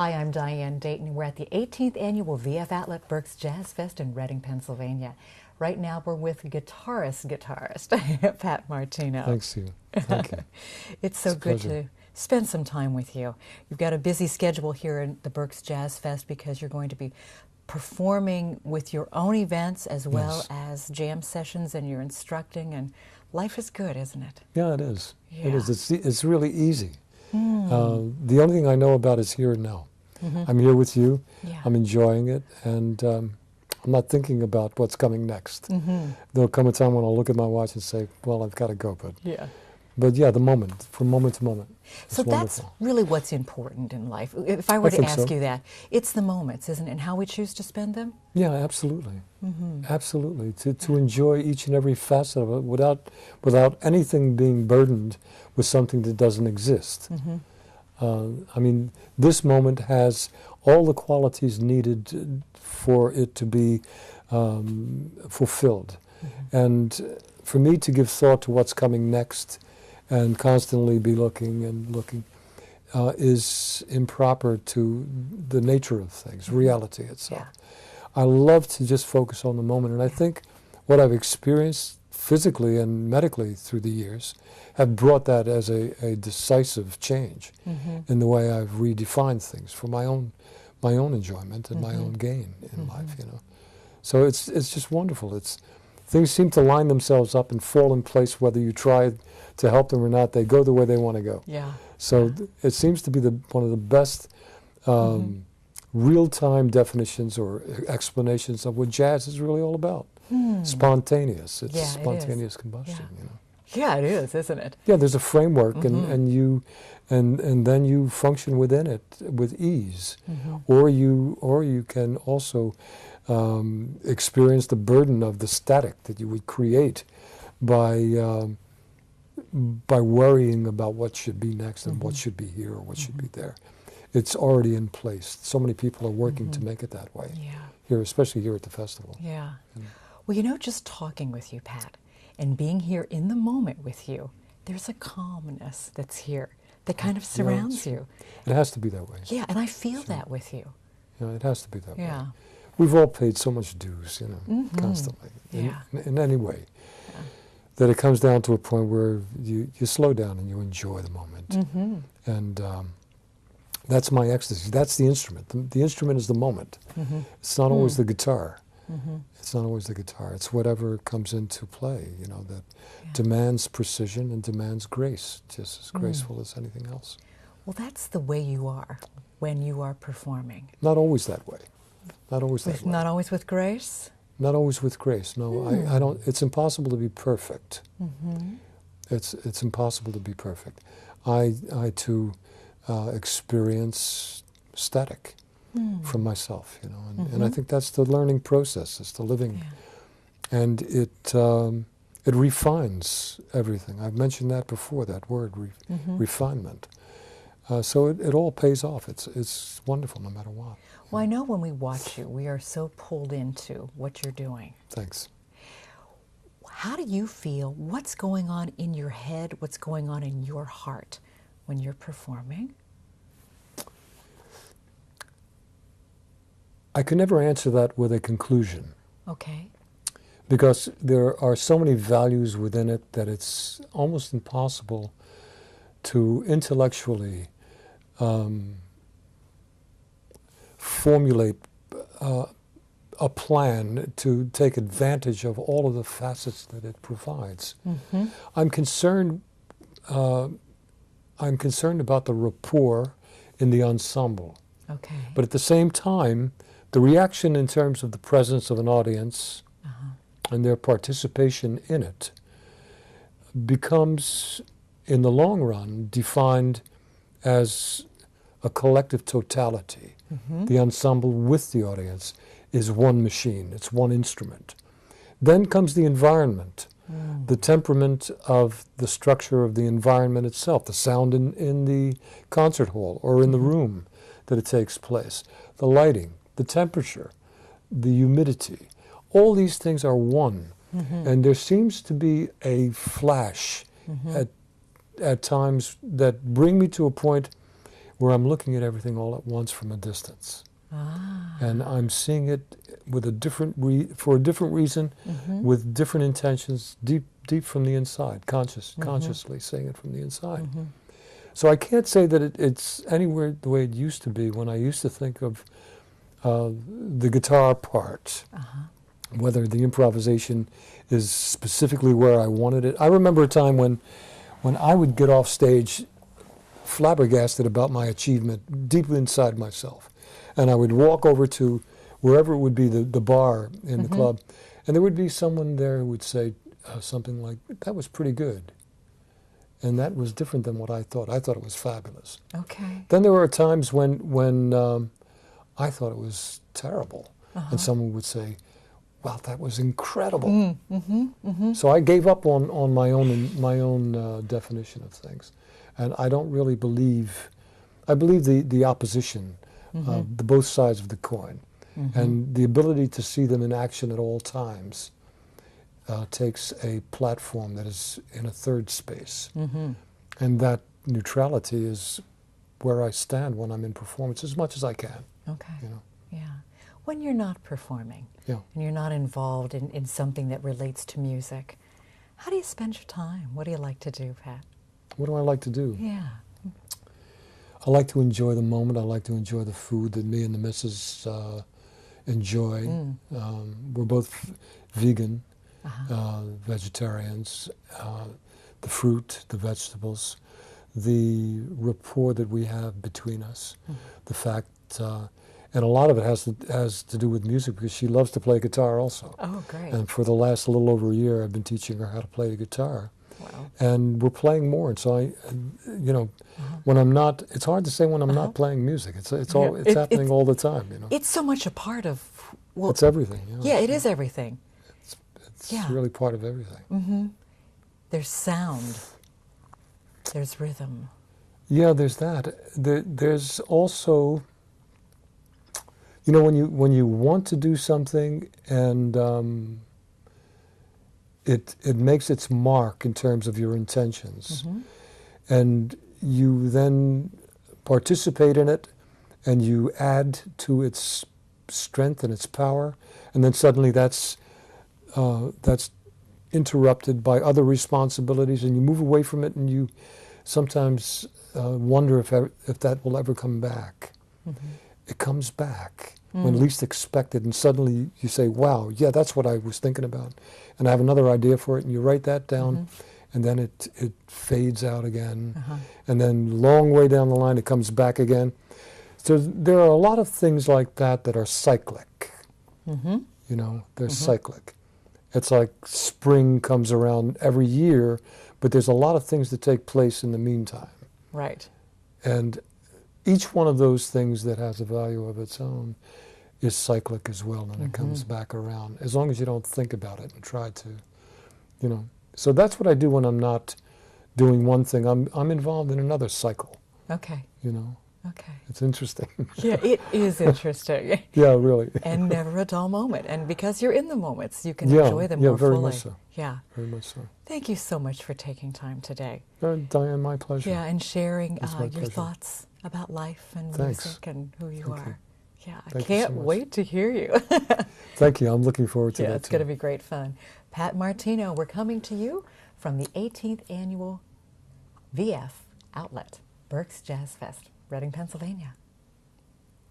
Hi, I'm Diane Dayton. We're at the 18th Annual VF Outlet Berks Jazz Fest in Reading, Pennsylvania. Right now we're with guitarist Pat Martino. Thanks, you. Thank you. It's so good to spend some time with you. You've got a busy schedule here in the Berks Jazz Fest because you're going to be performing with your own events as well as jam sessions, and you're instructing, and life is good, isn't it? Yeah, it is. Yeah. It is. It's really easy. The only thing I know about is here and now. I'm here with you. Yeah. I'm enjoying it, and I'm not thinking about what's coming next. There'll come a time when I'll look at my watch and say, well, I've got to go. But yeah, the moment, from moment to moment. So that's really what's important in life. If I were to ask you that, it's the moments, isn't it, and how we choose to spend them? Yeah, absolutely. Absolutely. To enjoy each and every facet of it without anything being burdened with something that doesn't exist. I mean, this moment has all the qualities needed for it to be fulfilled. And for me to give thought to what's coming next and constantly be looking is improper to the nature of things, reality itself. I love to just focus on the moment, and I think what I've experienced physically and medically through the years have brought that as a decisive change in the way I've redefined things for my own enjoyment and my own gain in life, you know. So it's just wonderful. Things seem to line themselves up and fall in place whether you try to help them or not. They go the way they want to go. Yeah. So it seems to be one of the best real-time definitions or explanations of what jazz is really all about. Spontaneous. It's spontaneous combustion, you know. Yeah, it is, isn't it? Yeah, there's a framework, and then you function within it with ease, or you can also experience the burden of the static that you would create by worrying about what should be next and what should be here or what should be there. It's already in place. So many people are working to make it that way. Here, especially here at the festival. Yeah. Well, you know, just talking with you, Pat, and being here in the moment with you, there's a calmness that's here that kind of surrounds you. It has to be that way. Yeah, and I feel that with you. Yeah, it has to be that way. We've all paid so much dues, you know, constantly, in any way, that it comes down to a point where you slow down and you enjoy the moment. And that's my ecstasy. That's the instrument. The instrument is the moment. It's not always the guitar. It's not always the guitar. It's whatever comes into play, you know, that demands precision and demands grace, just as graceful as anything else. Well, that's the way you are when you are performing. Not always that way. Not always that way. Not always with grace? Not always with grace, no. I don't, it's impossible to be perfect. It's impossible to be perfect. I too experience static from myself, you know, and I think that's the learning process, it's the living, and it refines everything. I've mentioned that before, that word, refinement. So it all pays off. It's wonderful no matter what. Well, I know when we watch you, we are so pulled into what you're doing. Thanks. How do you feel? What's going on in your head? What's going on in your heart when you're performing? I can never answer that with a conclusion. Okay. Because there are so many values within it that it's almost impossible to intellectually formulate a plan to take advantage of all of the facets that it provides. I'm concerned about the rapport in the ensemble. Okay. But at the same time, the reaction in terms of the presence of an audience and their participation in it becomes, in the long run, defined as a collective totality. The ensemble with the audience is one machine, it's one instrument. Then comes the environment, the temperament of the structure of the environment itself, the sound in the concert hall or in the room that it takes place, the lighting, the temperature, the humidity. All these things are one. And there seems to be a flash at times that bring me to a point where I'm looking at everything all at once from a distance. Ah. And I'm seeing it with a different for a different reason, with different intentions, deep from the inside, consciously seeing it from the inside. So I can't say that it's anywhere the way it used to be when I used to think of the guitar part, whether the improvisation is specifically where I wanted it. I remember a time when I would get off stage flabbergasted about my achievement deeply inside myself. And I would walk over to wherever it would be, the bar in the club, and there would be someone there who would say something like, "That was pretty good." And that was different than what I thought. I thought it was fabulous. Okay. Then there were times when I thought it was terrible, and someone would say, "Wow, that was incredible." So I gave up on my own definition of things, and I don't really believe. I believe the opposition, the both sides of the coin, and the ability to see them in action at all times takes a platform that is in a third space, and that neutrality is where I stand when I'm in performance as much as I can. Okay. You know? Yeah. When you're not performing, Yeah. and you're not involved in something that relates to music, how do you spend your time? What do you like to do, Pat? What do I like to do? Yeah. I like to enjoy the moment. I like to enjoy the food that me and the missus enjoy. We're both vegan, vegetarians. The fruit, the vegetables, the rapport that we have between us, the fact, and a lot of it has to do with music because she loves to play guitar also. Oh, great. And for the last little over a year, I've been teaching her how to play the guitar. Wow. And we're playing more, and so when I'm not, it's hard to say when I'm not playing music. It's happening all the time. It's so much a part of. Well, it's everything. Yeah, it is everything. It's really part of everything. There's sound. There's rhythm. Yeah, there's that. There's also, when you want to do something and it makes its mark in terms of your intentions, and you then participate in it, and you add to its strength and its power, and then suddenly that's interrupted by other responsibilities, and you move away from it, and you sometimes wonder if that will ever come back. It comes back when least expected, and suddenly you say, "Wow, yeah, that's what I was thinking about," and I have another idea for it, and you write that down, and then it fades out again, and then long way down the line it comes back again. So there are a lot of things like that are cyclic. They're cyclic. It's like spring comes around every year, but there's a lot of things that take place in the meantime. Right. And each one of those things that has a value of its own is cyclic as well, and it comes back around, as long as you don't think about it and try to, So that's what I do when I'm not doing one thing. I'm involved in another cycle. Okay. Okay. It's interesting. Yeah, it is interesting. Yeah, really. And never a dull moment. And because you're in the moments, you can enjoy them more very fully. Much so. Yeah. Very much so. Thank you so much for taking time today. Diane, my pleasure. Yeah, and sharing your pleasure. thoughts about life and Thanks. music and who you are. Yeah, I Thank you can't so much. wait to hear you. Thank you. I'm looking forward to Yeah, that it's too. going to be great fun. Pat Martino, we're coming to you from the 18th Annual VF Outlet, Berks Jazz Fest, Reading, Pennsylvania.